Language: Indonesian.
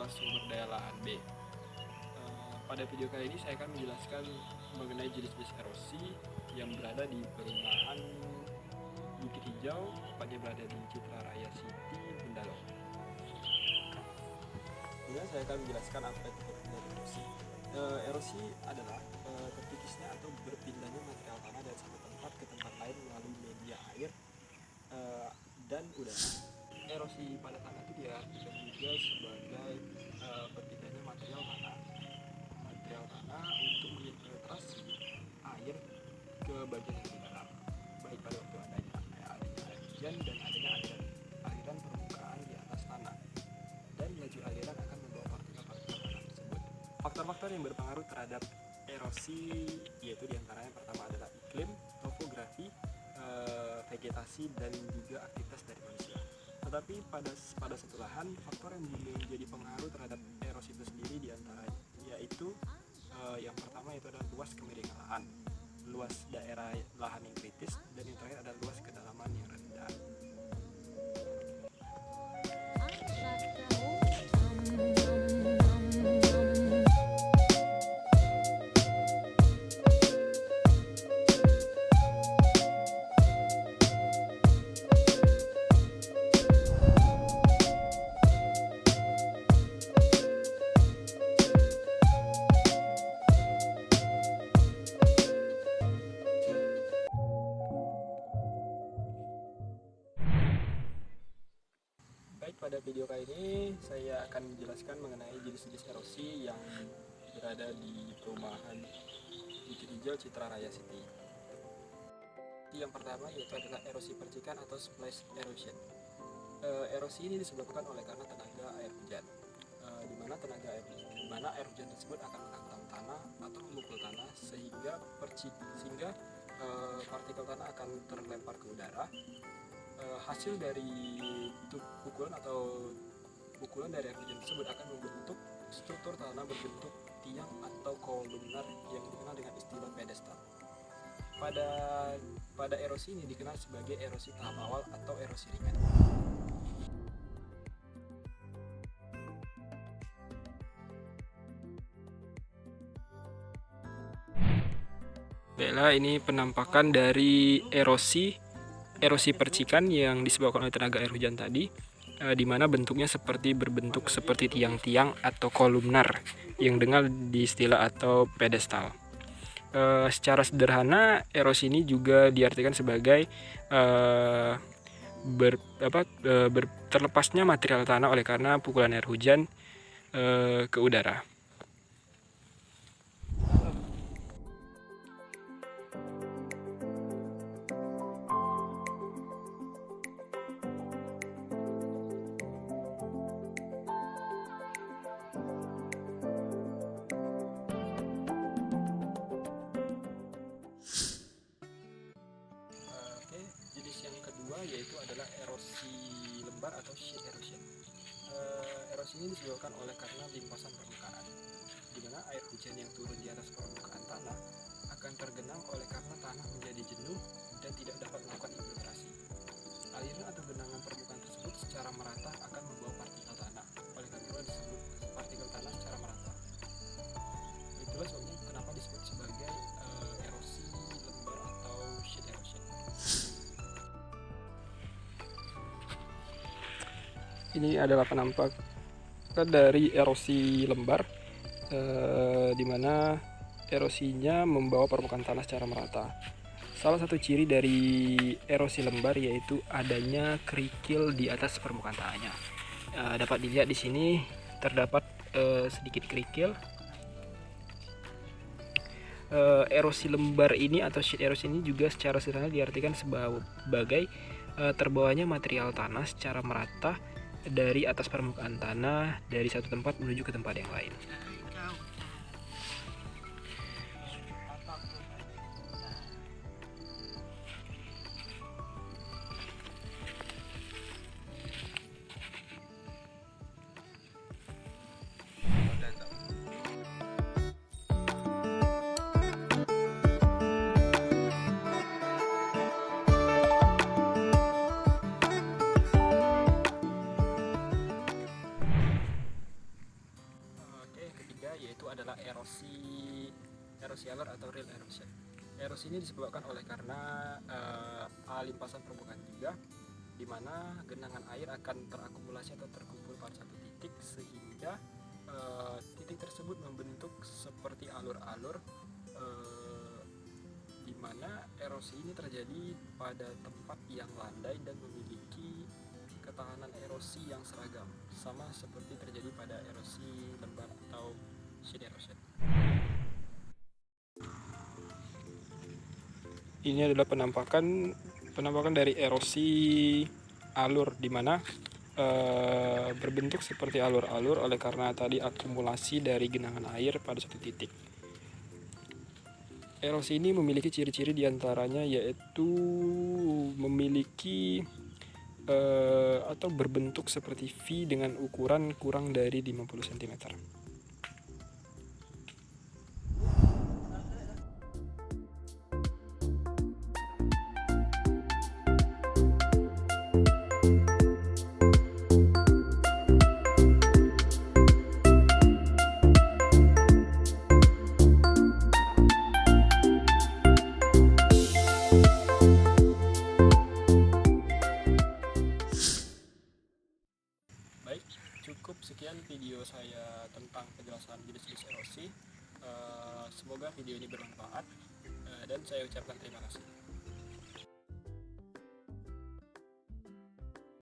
adalah sumber daya lahan B. Pada video kali ini saya akan menjelaskan mengenai jenis-jenis erosi yang berada di perumahan Bukit Hijau, tepatnya berada di Citra Raya City, Bendalo. Kemudian saya akan menjelaskan apa itu erosi. Erosi adalah terkikisnya atau berpindahnya material tanah dari satu tempat ke tempat lain melalui media air dan udara. Erosi pada tanah itu diartikan juga sebagai berpindahnya material tanah untuk menginfiltrasi air ke bagian yang lebih dalam, baik pada waktu adanya air hujan dan adanya aliran permukaan di atas tanah, dan laju aliran akan membawa partikel-partikel tanah tersebut. Faktor-faktor yang berpengaruh terhadap erosi yaitu diantaranya pertama adalah iklim, topografi, vegetasi, dan juga aktivitas dari manusia. Tetapi pada satu lahan, faktor yang menjadi pengaruh terhadap erosi itu sendiri diantaranya yaitu yang pertama itu adalah luas kemiringan lahan, luas daerah lahan yang kritis, dan yang terakhir adalah luas kedalaman yang rendah. Baik, pada video kali ini saya akan menjelaskan mengenai jenis-jenis erosi yang berada di perumahan Bukit Hijau, Citra Raya City. Yang pertama yaitu adalah erosi percikan atau splash erosion. Erosi ini disebabkan oleh karena tenaga air hujan, di mana air hujan tersebut akan menghantam tanah atau memukul tanah sehingga partikel tanah akan terlempar ke udara. Hasil dari pukulan dari air hujan tersebut akan membentuk struktur tanah berbentuk tiang atau kolumnar yang dikenal dengan istilah pedestal. Pada erosi ini dikenal sebagai erosi tahap awal atau erosi ringan. Baiklah, ini penampakan dari erosi percikan yang disebabkan oleh tenaga air hujan tadi, di mana bentuknya berbentuk seperti tiang-tiang atau kolumnar yang dengan istilah atau pedestal. Secara sederhana, erosi ini juga diartikan sebagai terlepasnya material tanah oleh karena pukulan air hujan ke udara. Jenis yang kedua yaitu adalah erosi lembar atau sheet erosion. Erosi ini disebabkan oleh karena limpasan permukaan, di mana air hujan yang turun di atas permukaan tanah akan tergenang oleh karena tanah menjadi jenuh dan tidak dapat melakukan infiltrasi. Aliran atau genangan permukaan tersebut secara merata akan membawa partikel tanah, oleh karena itu disebut partikel tanah secara merata. Itulah sebabnya kenapa disebut sebagai erosi lembar atau sheet erosion. Ini adalah penampakan dari erosi lembar, di mana erosinya membawa permukaan tanah secara merata. Salah satu ciri dari erosi lembar yaitu adanya kerikil di atas permukaan tanahnya. Dapat dilihat di sini terdapat sedikit kerikil. Erosi lembar ini atau sheet erosi ini juga secara sederhana diartikan sebagai terbawanya material tanah secara merata dari atas permukaan tanah dari satu tempat menuju ke tempat yang lain. erosi alur atau real erosion. Erosi ini disebabkan oleh karena limpasan permukaan juga, di mana genangan air akan terakumulasi atau terkumpul pada satu titik, sehingga titik tersebut membentuk seperti alur-alur, di mana erosi ini terjadi pada tempat yang landai dan memiliki ketahanan erosi yang seragam, sama seperti terjadi pada erosi lembar atau sheet erosion. Ini adalah penampakan dari erosi alur, di mana berbentuk seperti alur-alur oleh karena tadi akumulasi dari genangan air pada suatu titik. Erosi ini memiliki ciri-ciri diantaranya yaitu memiliki atau berbentuk seperti V dengan ukuran kurang dari 50 cm. Baik, cukup sekian video saya tentang penjelasan jenis-jenis erosi. Semoga video ini bermanfaat, dan saya ucapkan terima kasih.